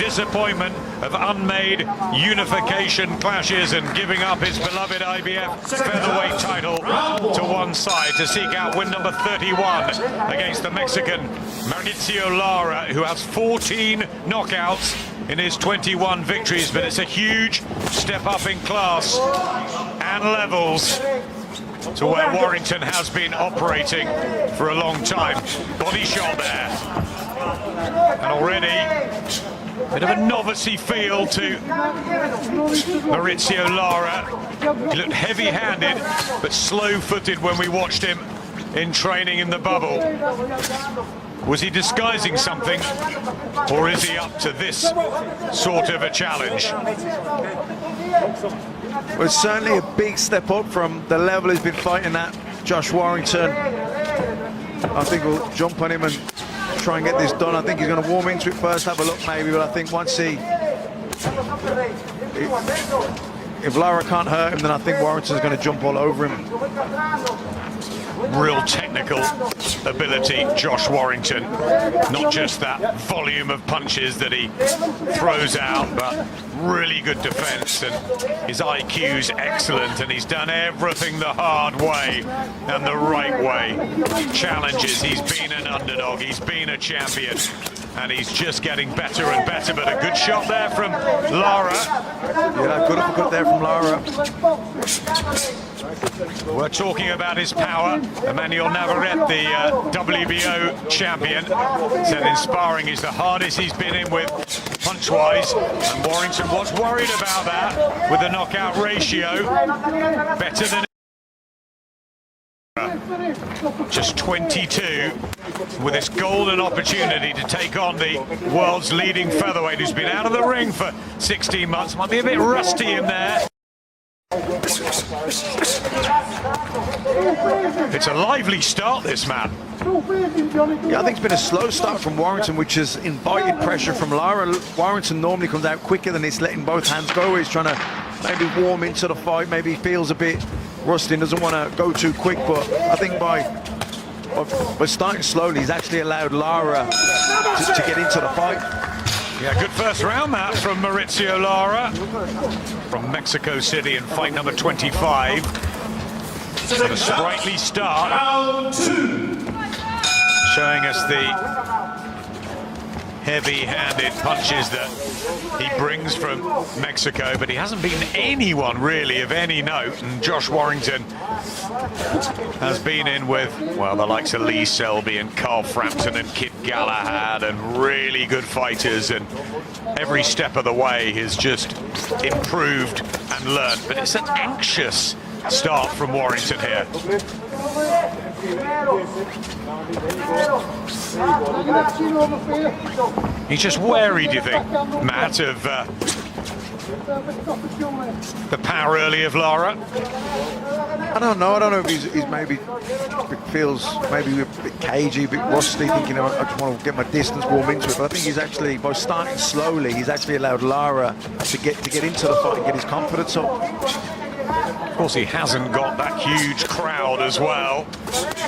disappointment of unmade unification clashes and giving up his beloved IBF featherweight title to one side to seek out win number 31 against the Mexican Mauricio Lara, who has 14 knockouts in his 21 victories, but it's a huge step up in class and levels to where Warrington has been operating for a long time. Body shot there. And already a bit of a novice-y feel to Mauricio Lara. He looked heavy-handed, but slow-footed when we watched him in training in the bubble. Was he disguising something, or is he up to this sort of a challenge? Well, it's certainly a big step up from the level he's been fighting at, Josh Warrington. I think we'll jump on him and try and get this done. I think he's going to warm into it first, have a look maybe, but I think once if Lara can't hurt him, then I think Warrington's going to jump all over him. Real technical ability, Josh Warrington. Not just that volume of punches that he throws out, but really good defense, and his IQ's excellent, and he's done everything the hard way and the right way. Challenges, he's been an underdog, he's been a champion, and he's just getting better and better. But a good shot there from Lara. Yeah, good uppercut there from Lara. We're talking about his power. Emmanuel Navarrete, the WBO champion, said in sparring he's the hardest he's been in with punch-wise, and Warrington was worried about that with the knockout ratio. Better than just 22, with this golden opportunity to take on the world's leading featherweight who's been out of the ring for 16 months. Might be a bit rusty in there. It's a lively start, this man. Yeah, I think it's been a slow start from Warrington, which has invited pressure from Lara. Warrington normally comes out quicker than this, letting both hands go. He's trying to maybe warm into the fight. Maybe he feels a bit rusty and doesn't want to go too quick, but I think by starting slowly, he's actually allowed Lara to get into the fight. Yeah, good first round that from Mauricio Lara from Mexico City in fight number 25. And a sprightly start, showing us the heavy-handed punches that he brings from Mexico, but he hasn't beaten anyone really of any note, and Josh Warrington has been in with, well, the likes of Lee Selby and Carl Frampton and Kid Galahad, and really good fighters, and every step of the way has just improved and learned. But it's an anxious start from Warrington here. He's just wary, do you think, Matt, of the power early of Lara? I don't know. I don't know if he's maybe feels maybe a bit cagey, a bit rusty, thinking, I just want to get my distance, warm into it. But I think he's actually, by starting slowly, he's actually allowed Lara to get into the fight and get his confidence up. Of course, he hasn't got that huge crowd as well.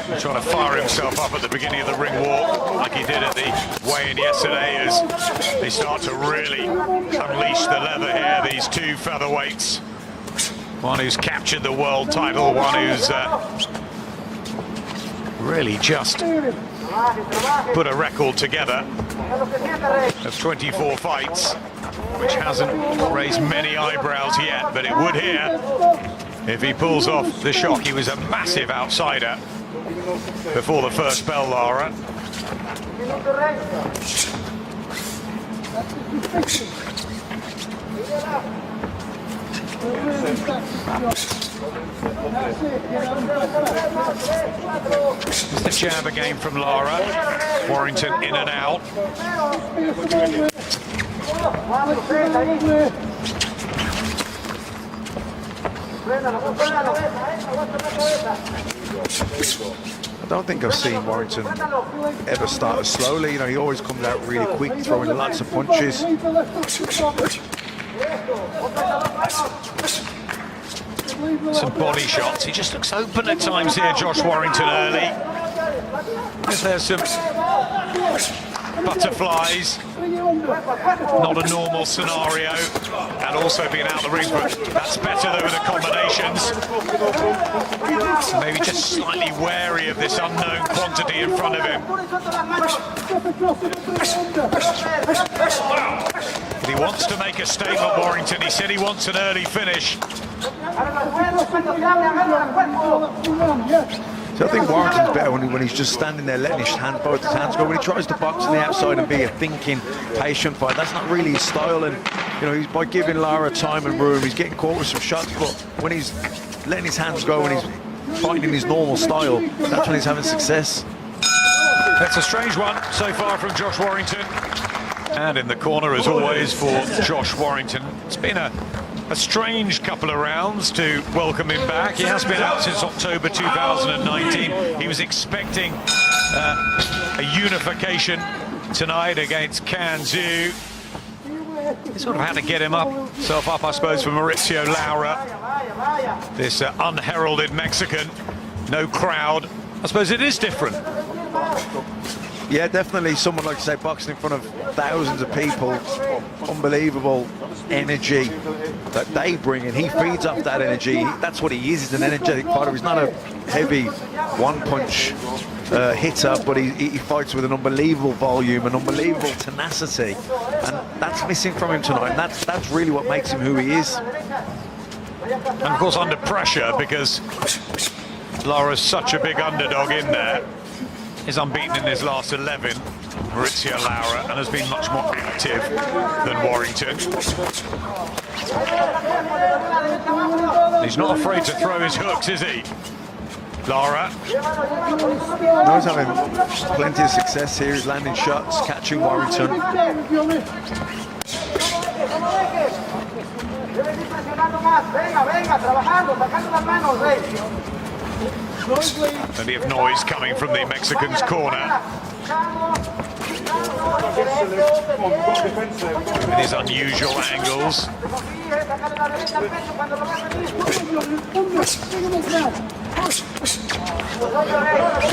He's trying to fire himself up at the beginning of the ring walk, like he did at the weigh-in yesterday, as they start to really unleash the leather here, these two featherweights. One who's captured the world title, one who's really just put a record together of 24 fights, which hasn't raised many eyebrows yet, but it would here if he pulls off the shock. He was a massive outsider before the first bell, Lara. Just the jab again from Lara. Warrington in and out. I don't think I've seen Warrington ever start as slowly. You know, he always comes out really quick, throwing lots of punches. Some body shots. He just looks open at times here, Josh Warrington, early. If there's some butterflies, not a normal scenario, and also being out the ring, but that's better though with the combinations. Maybe just slightly wary of this unknown quantity in front of him. But he wants to make a statement, Warrington. He said he wants an early finish. So I think Warrington's better when he's just standing there letting both his hands go. When he tries to box on the outside and be a thinking, patient fight, that's not really his style. And you know, he's by giving Lara time and room, he's getting caught with some shots. But when he's letting his hands go and he's fighting in his normal style, that's when he's having success. That's a strange one so far from Josh Warrington. And in the corner, as always, for Josh Warrington. It's been a strange couple of rounds to welcome him back. He has been out since October 2019. He was expecting a unification tonight against Can Xu. He sort of had to get himself up, I suppose, for Mauricio Lara, this unheralded Mexican. No crowd. I suppose it is different. Yeah, definitely. Someone like, say, boxing in front of thousands of people, unbelievable energy that they bring, and he feeds off that energy. That's what he is. He's an energetic fighter. He's not a heavy one-punch hitter, but he fights with an unbelievable volume, an unbelievable tenacity, and that's missing from him tonight. And that's really what makes him who he is. And of course, under pressure, because Lara's such a big underdog in there. Is unbeaten in his last 11, Mauricio Lara, and has been much more active than Warrington. He's not afraid to throw his hooks, is he? Lara. No, he's having plenty of success here. He's landing shots, catching Warrington. Plenty of noise coming from the Mexican's corner. With his unusual angles.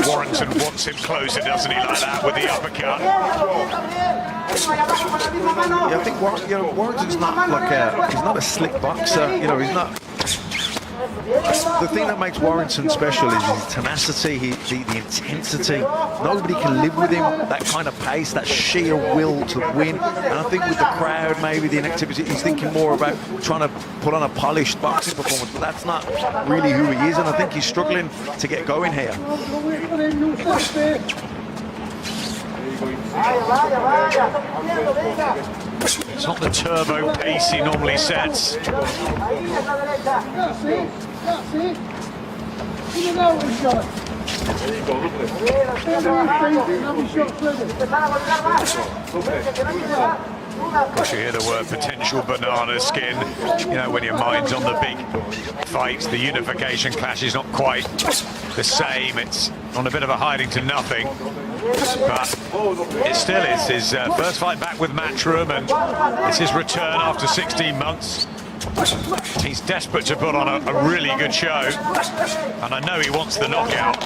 Warrington wants him closer, doesn't he, like that, with the uppercut? Yeah, I think Warrington's not like he's not a slick boxer. You know, he's not. The thing that makes Warrington special is his tenacity, the intensity. Nobody can live with him, that kind of pace, that sheer will to win. And I think with the crowd, maybe the inactivity, he's thinking more about trying to put on a polished boxing performance, but that's not really who he is, and I think he's struggling to get going here. It's not the turbo pace he normally sets. Of course, you hear the word potential banana skin. You know, when your mind's on the big fights, the unification clash is not quite the same. It's on a bit of a hiding to nothing. But it still is his first fight back with Matchroom, and it's his return after 16 months. He's desperate to put on a really good show, and I know he wants the knockout.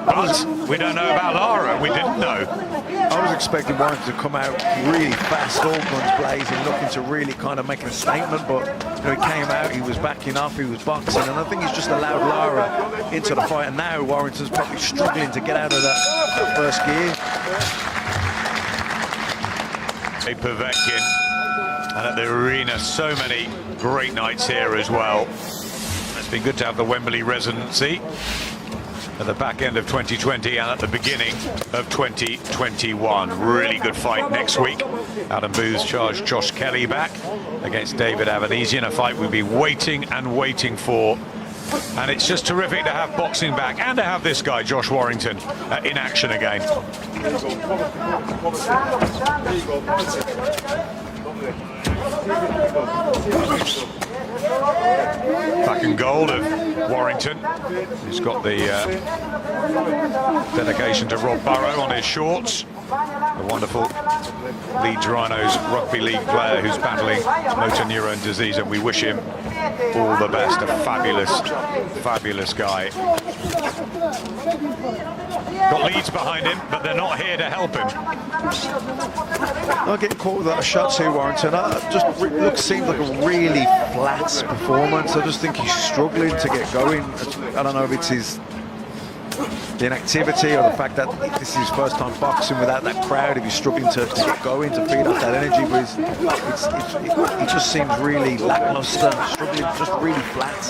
But we don't know about Lara. We didn't know. I was expecting Warrington to come out really fast, all guns blazing, looking to really kind of make a statement, but you know, he came out, he was backing off, he was boxing, and I think he's just allowed Lara into the fight, and now Warrington's probably struggling to get out of that first gear. Povetkin, and at the arena, so many great nights here as well. It's been good to have the Wembley residency at the back end of 2020 and at the beginning of 2021. Really good fight next week. Adam Booth's charged Josh Kelly back against David Avanesian, a fight we've been waiting and waiting for. And it's just terrific to have boxing back and to have this guy, Josh Warrington, in action again. Black and gold of Warrington, who's got the dedication to Rob Burrow on his shorts. The wonderful Leeds Rhinos rugby league player who's battling motor neurone disease, and we wish him all the best. A fabulous guy. Got leads behind him, but they're not here to help him. Not getting caught with a lot of shots here, Warrington. Seems like a really flat performance. I just think he's struggling to get going. I don't know if it's the inactivity or the fact that this is his first time boxing without that crowd. If he's struggling to get going, to feed off that energy, but he just seems really lackluster, struggling, just really flat.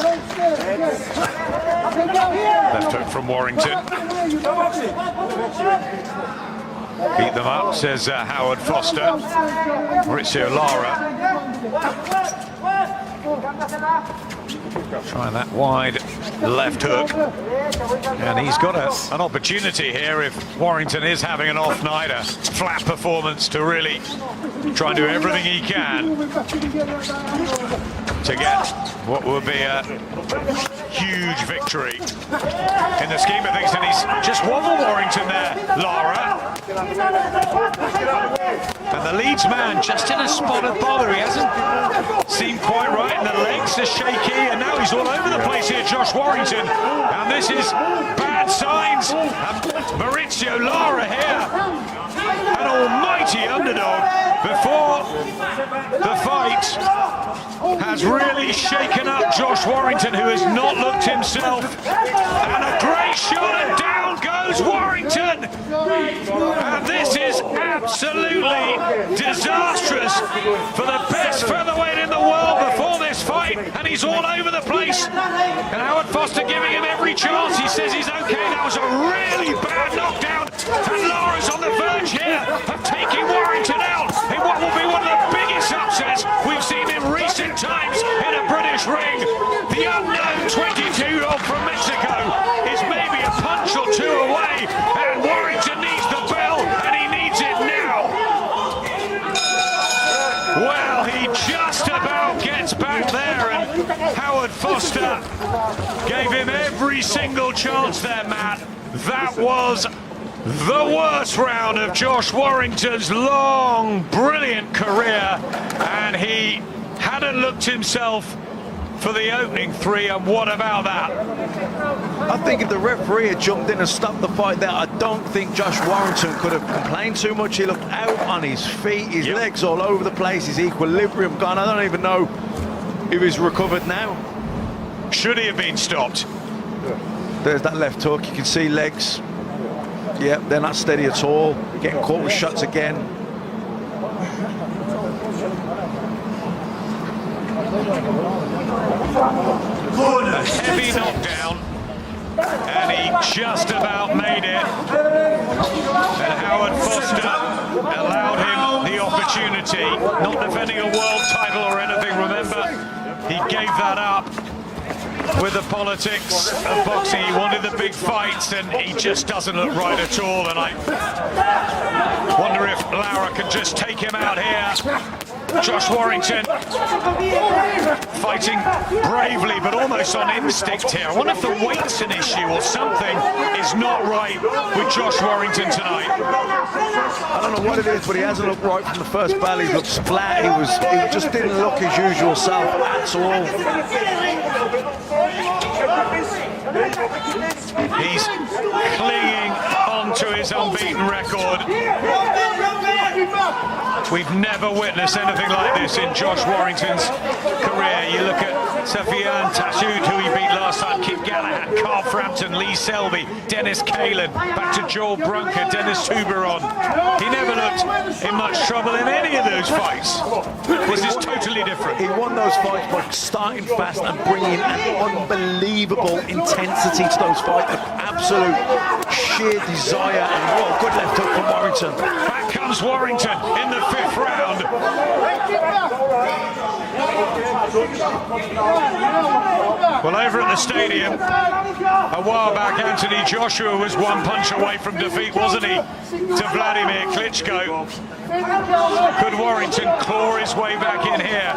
Left hook from Warrington. Beat them up, says Howard Foster. Maurizio Lara. Trying that wide left hook. And he's got an opportunity here if Warrington is having an off night, a flat performance, to really try and do everything he can to get what will be a huge victory in the scheme of things. And he's just one more Warrington there, Lara. And the Leeds man just in a spot of bother. He hasn't seemed quite right, and the legs are shaky, and now he's all over the place here, Josh Warrington. And this is bad signs. And Maurizio Lara here, an almighty underdog before the fight, has really shaken up Josh Warrington, who has not looked himself. And a great shot, and down goes Warrington. And this is absolutely disastrous for the best featherweight in the world before this fight, and he's all over the place. And Howard Foster giving him every chance. He says he's okay. That was a really bad knockdown, and Lara's on the verge here of taking Warrington out in what will be one of the biggest upsets we've seen in recent times in a British ring. The unknown 22-year-old from Mexico is maybe a punch or two away, and Warrington needs the bell, and he needs it now. Well, he just about gets back there, and Howard Foster gave him every single chance there, Matt. That was the worst round of Josh Warrington's long, brilliant career, and he hadn't looked himself for the opening three, and what about that? I think if the referee had jumped in and stopped the fight there, I don't think Josh Warrington could have complained too much. He looked out on his feet, his legs all over the place, his equilibrium gone. I don't even know if he's recovered now. Should he have been stopped? There's that left hook, you can see legs. Yeah, they're not steady at all. Getting caught with shots again. A heavy knockdown, and he just about made it. And Howard Foster allowed him the opportunity, not defending a world title or anything, remember, he gave that up with the politics of boxing. He wanted the big fights, and he just doesn't look right at all. And I wonder if Lara can just take him out here. Josh Warrington fighting bravely, but almost on instinct here. I wonder if the weight's an issue or something is not right with Josh Warrington tonight. I don't know what it is, but he hasn't looked right from the first bell. He looks flat. He just didn't look his usual self at all. He's clinging onto his unbeaten record. We've never witnessed anything like this in Josh Warrington's career. You look at Safian Tashoud, who he beat last time, Kip Galahad, Carl Frampton, Lee Selby, Dennis Kalin, back to Joel Brunker, Dennis Tuberon. He never looked in much trouble in any of those fights. This is totally different. He won those fights by starting fast and bringing an unbelievable intensity to those fights, an absolute sheer desire, and what a good left hook from Warrington. Back comes Warrington in the fifth round. Well, over at the stadium a while back, Anthony Joshua was one punch away from defeat, wasn't he, to Vladimir Klitschko? Could Warrington claw his way back in here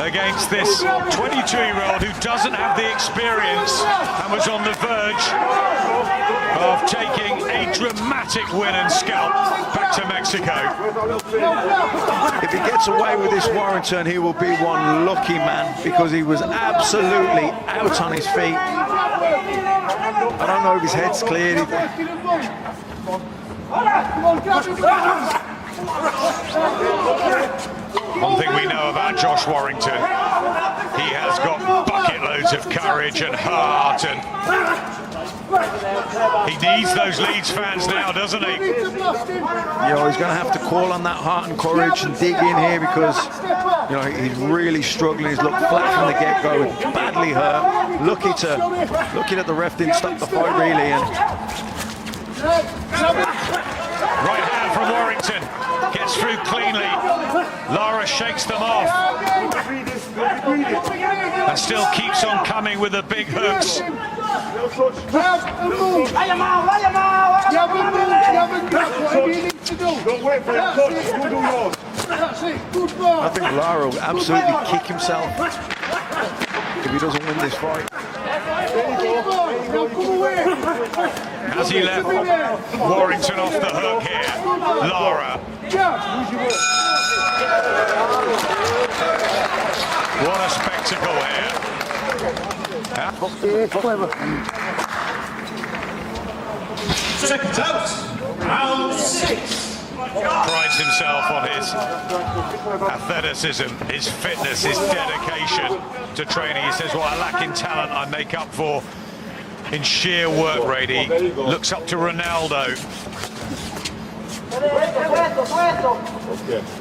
against this 22-year-old who doesn't have the experience and was on the verge of taking a dramatic win and scalp back to Mexico. If he gets away with this Warrington, he will be one lucky man, because he was absolutely out on his feet. I don't know if his head's cleared. One thing we know about Josh Warrington, he has got bucket loads of courage and heart, and he needs those Leeds fans now, doesn't he? Yeah, he's going to have to call on that heart and courage and dig in here, because he's really struggling. He's looked flat from the get-go, badly hurt. Lucky that the ref didn't stop the fight, really. And right hand from Warrington, gets through cleanly. Lara shakes them off and still keeps on coming with the big hooks. I think Lara will absolutely kick himself if he doesn't win this fight. Has he left Warrington off the hook here? Lara. What a spectacle here. Second out, round 6. Prides himself on his athleticism, his fitness, his dedication to training. He says, what I lack in talent, I make up for in sheer work rate. He looks up to Ronaldo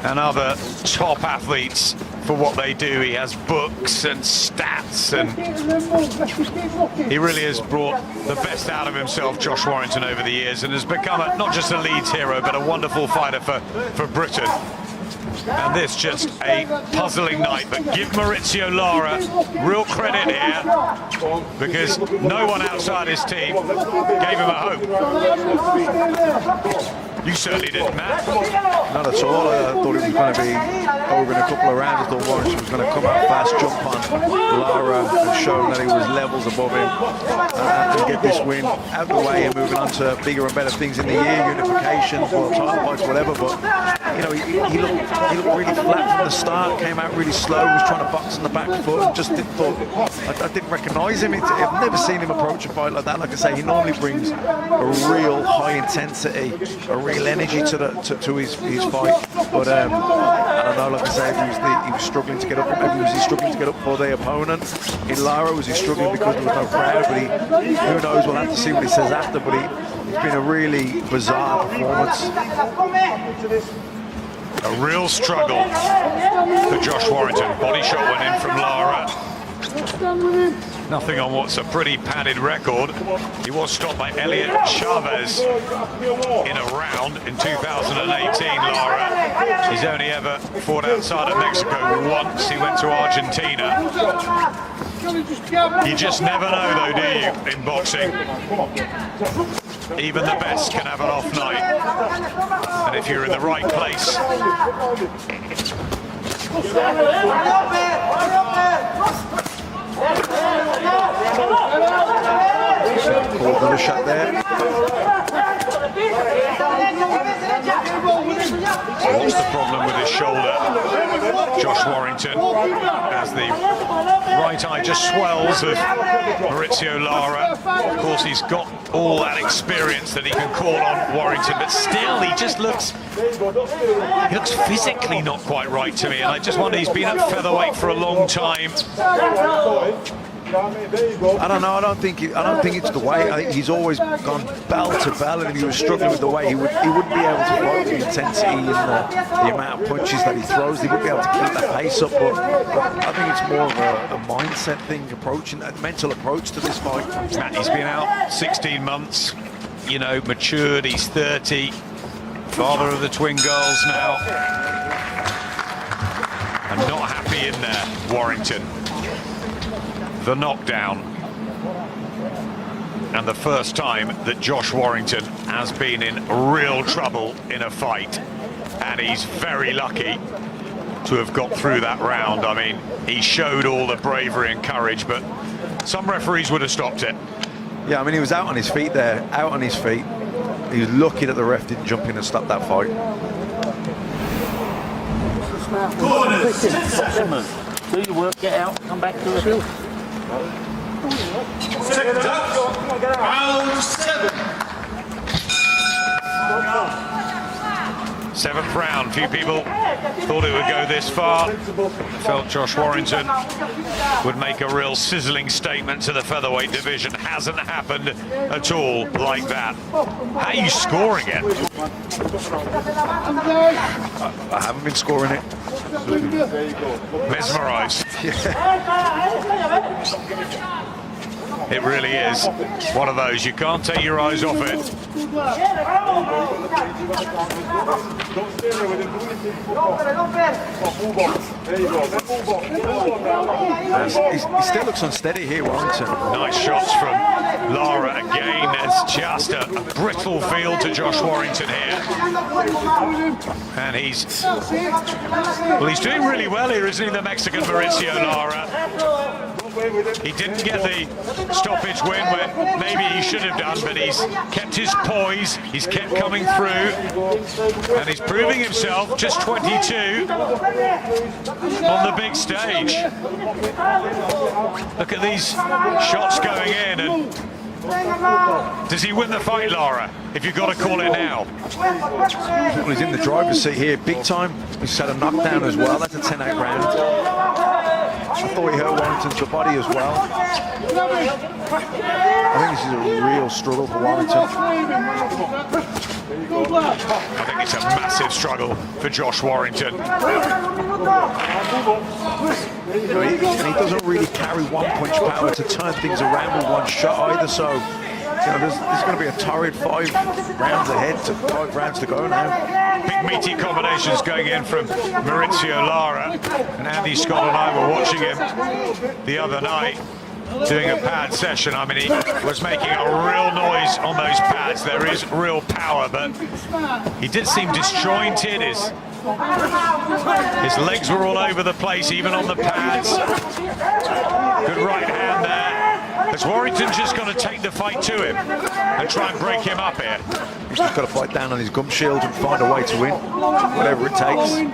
and other top athletes for what they do. He has books and stats, and he really has brought the best out of himself, Josh Warrington, over the years, and has become not just a Leeds hero, but a wonderful fighter for Britain. And this just a puzzling night, but give Maurizio Lara real credit here, because no one outside his team gave him a hope. You certainly didn't, Matt. Not at all. I thought it was going to be over in a couple of rounds. I thought Warrington was going to come out fast, jump on Lara, and show that he was levels above him, and get this win out the way and moving on to bigger and better things in the year, unification, world title fights, whatever. But he looked really flat from the start. Came out really slow. Was trying to box on the back foot. And just I didn't recognise him. I've never seen him approach a fight like that. Like I say, he normally brings a real high intensity, a real energy to his fight. But I don't know. Like I say, he was struggling to get up. Maybe was he struggling to get up for the opponent? In Lara, was he struggling because there was no crowd? But who knows? We'll have to see what he says after. But it's been a really bizarre performance. A real struggle for Josh Warrington. Body shot went in from Lara. Nothing on what's a pretty padded record. He was stopped by Elliot Chavez in a round in 2018, Lara. He's only ever fought outside of Mexico once. He went to Argentina. You just never know, though, do you, in boxing? Even the best can have an off night. And if you're in the right place... Called another shot there. So what's the problem with his shoulder? Josh Warrington, as the right eye just swells of Maurizio Lara. Of course, he's got all that experience that he can call on Warrington, but still, he looks physically not quite right to me. And I just wonder, he's been at featherweight for a long time. I don't know. I don't think it's the weight. I think he's always gone bell to bell, and if he was struggling with the weight, he wouldn't be able to fight with the intensity and the amount of punches that he throws. He wouldn't be able to keep that pace up. But I think it's more of a mindset thing, a mental approach to this fight. He's been out 16 months. Matured. He's 30. Father of the twin girls now. And not happy in there, Warrington. The knockdown, and the first time that Josh Warrington has been in real trouble in a fight, and he's very lucky to have got through that round. I mean, he showed all the bravery and courage, but some referees would have stopped it. Yeah, I mean, he was out on his feet there, out on his feet. He's lucky that the ref didn't jump in and stop that fight. Corners. 10 seconds. Do your work, get out, come back to the field. Seconds out. Round 7. Seventh round. Few people thought it would go this far. Felt Josh Warrington would make a real sizzling statement to the featherweight division. Hasn't happened at all like that. How are you scoring it? I haven't been scoring it. Mesmerised. It really is one of those, you can't take your eyes off it. He still looks unsteady here, Warrington. Nice shots from Lara again. There's just a brittle feel to Josh Warrington here. And he's doing really well here, isn't he, the Mexican Mauricio Lara? He didn't get the stoppage win where maybe he should have done, but he's kept his poise, he's kept coming through, and he's proving himself, just 22, on the big stage. Look at these shots going in, and does he win the fight, Lara, if you've got to call it now? Well, he's in the driver's seat here, big time. He's had a knockdown as well, that's a 10-8 round. I thought he hurt Warrington's body as well. I think this is a real struggle for Warrington. I think it's a massive struggle for Josh Warrington. And he doesn't really carry one-punch power to turn things around with one shot either, so there's going to be a torrid 5 rounds ahead, 5 rounds to go now. Big meaty combinations going in from Mauricio Lara, and Andy Scott and I were watching him the other night doing a pad session. I mean, he was making a real noise on those pads. There is real power, but he did seem disjointed. His legs were all over the place, even on the pads. Good right hand there. Is Warrington just going to take the fight to him and try and break him up here? He's just got to fight down on his gum shield and find a way to win, whatever it takes. He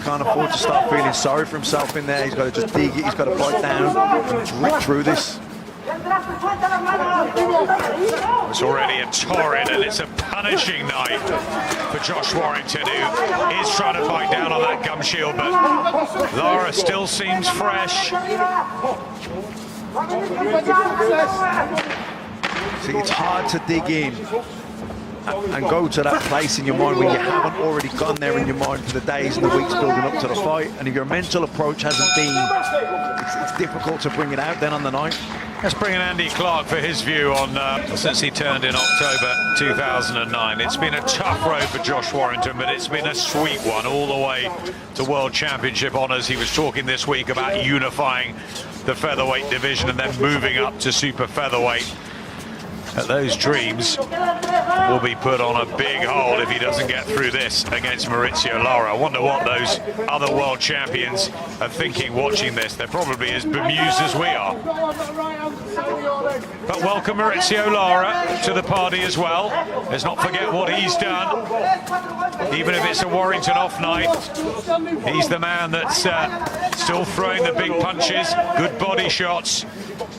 can't afford to start feeling sorry for himself in there. He's got to just dig it. He's got to fight down and rip through this. It's already a torrid, and it's a punishing night for Josh Warrington, who is trying to fight down on that gum shield, but Lara still seems fresh. See, it's hard to dig in and go to that place in your mind when you haven't already gone there in your mind for the days and the weeks building up to the fight, and if your mental approach hasn't been, it's difficult to bring it out then on the night. Let's bring in Andy Clark for his view on since he turned in October 2009. It's been a tough road for Josh Warrington, but it's been a sweet one all the way to World Championship honours. He was talking this week about unifying the featherweight division and then moving up to super featherweight. Those dreams will be put on a big hold if he doesn't get through this against Mauricio Lara. I wonder what those other world champions are thinking watching this. They're probably as bemused as we are. But welcome Mauricio Lara to the party as well. Let's not forget what he's done. Even if it's a Warrington off night, he's the man that's still throwing the big punches, good body shots.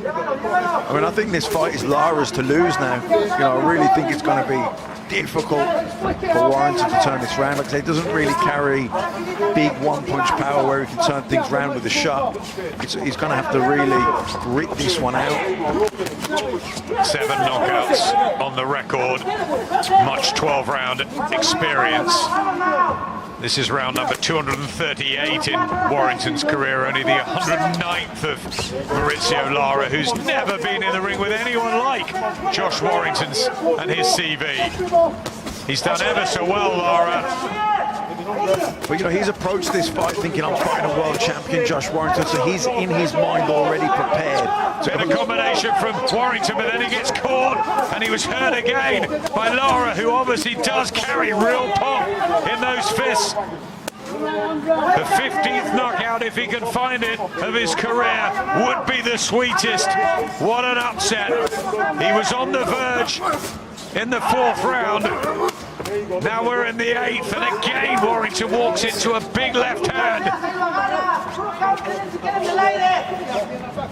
I mean, I think this fight is Lara's to lose now. I really think it's going to be difficult for Warrington to turn this round. Like I say, he doesn't really carry big one-punch power where he can turn things round with a shot. He's going to have to really grit this one out. 7 knockouts on the record, much 12-round experience. This is round number 238 in Warrington's career, only the 109th of Mauricio Lara, who's never been in the ring with anyone like Josh Warrington's and his CV. He's done ever so well, Lara. But he's approached this fight thinking, I'm fighting a world champion, Josh Warrington, so he's in his mind already prepared. Bit of a combination from Warrington, but then he gets caught, and he was hurt again by Lara, who obviously does carry real pop in those fists. The 15th knockout, if he can find it, of his career would be the sweetest. What an upset. He was on the verge in the 4th round. Now we're in the 8th, and again Warrington walks into a big left hand.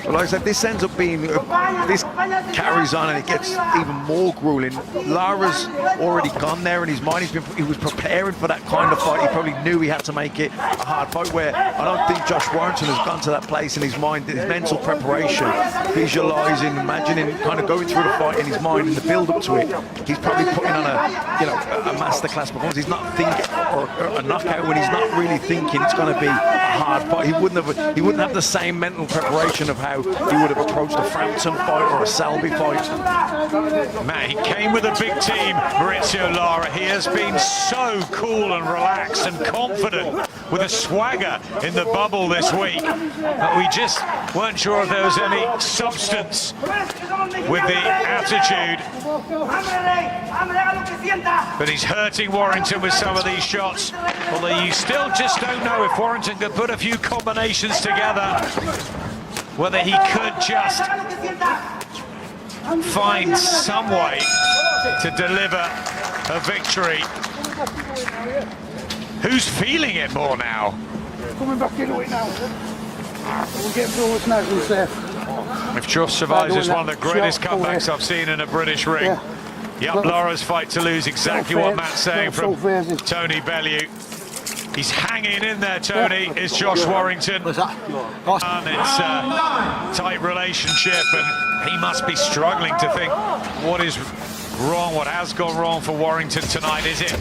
Well, like I said, this ends up being, this carries on and it gets even more grueling. Lara's already gone there in his mind. He was preparing for that kind of fight. He probably knew he had to make it a hard fight, where I don't think Josh Warrington has gone to that place in his mind, his mental preparation, visualizing, imagining, kind of going through the fight in his mind and the build up to it. He's probably putting on a masterclass performance. He's not thinking, or a knockout when he's not really thinking it's going to be a hard fight. He wouldn't have the same mental preparation of how he would have approached a Frampton fight or a Selby fight. Man, he came with a big team, Maurizio Lara. He has been so cool and relaxed and confident with a swagger in the bubble this week. But we just weren't sure if there was any substance with the attitude. But he's hurting Warrington with some of these shots. Although you still just don't know if Warrington could put a few combinations together, whether he could just find some way to deliver a victory. Who's feeling it more now? Coming back into it now. We'll get forward now, who's there. If Josh survives, it's one of the greatest comebacks I've seen in a British ring. Yeah. Yep, Lara's fight to lose, exactly what Matt's saying from Tony Bellew. He's hanging in there, Tony, is Josh Warrington. And it's a tight relationship, and he must be struggling to think what is wrong, what has gone wrong for Warrington tonight. Is it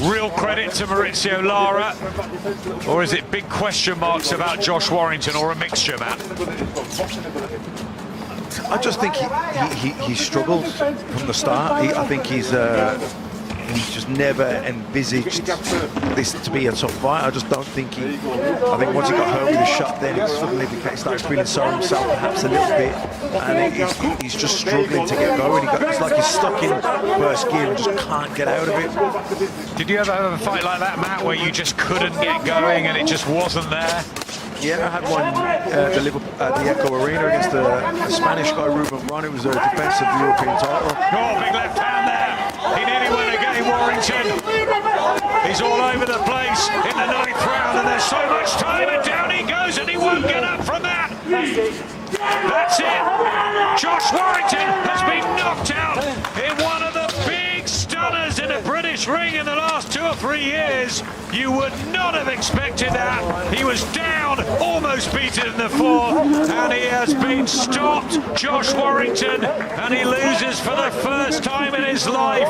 real credit to Maurizio Lara, or is it big question marks about Josh Warrington, or a mixture, Matt? I just think he struggled from the start. I think he's just never envisaged this to be a tough fight. I just don't think I think once he got hurt with a shot, then it suddenly started feeling sorry himself perhaps a little bit, and he's just struggling to get going. It's like he's stuck in first gear and just can't get out of it. Did you ever have a fight like that, Matt, where you just couldn't get going and it just wasn't there? Yeah, I had one at the Echo Arena against the Spanish guy, Ruben Ron. It was a defense of the European title. Oh, big left hand there. He nearly won again, Warrington. He's all over the place in the 9th round, and there's so much time, and down he goes, and he won't get up from that. That's it. Josh Warrington has been knocked out in one of the big stunners in a British ring in the last 2 or 3 years. You would not have expected that. He was down, almost beaten in the 4th, and he has been stopped, Josh Warrington, and he loses for the first time in his life.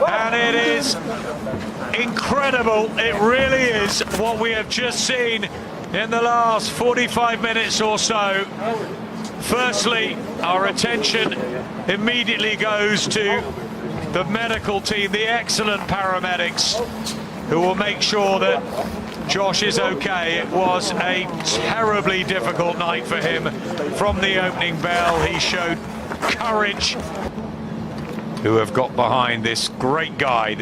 And it is incredible, it really is, what we have just seen in the last 45 minutes or so. Firstly, our attention immediately goes to the medical team, the excellent paramedics, who will make sure that Josh is okay. It was a terribly difficult night for him. From the opening bell, he showed courage. Who have got behind this great guy.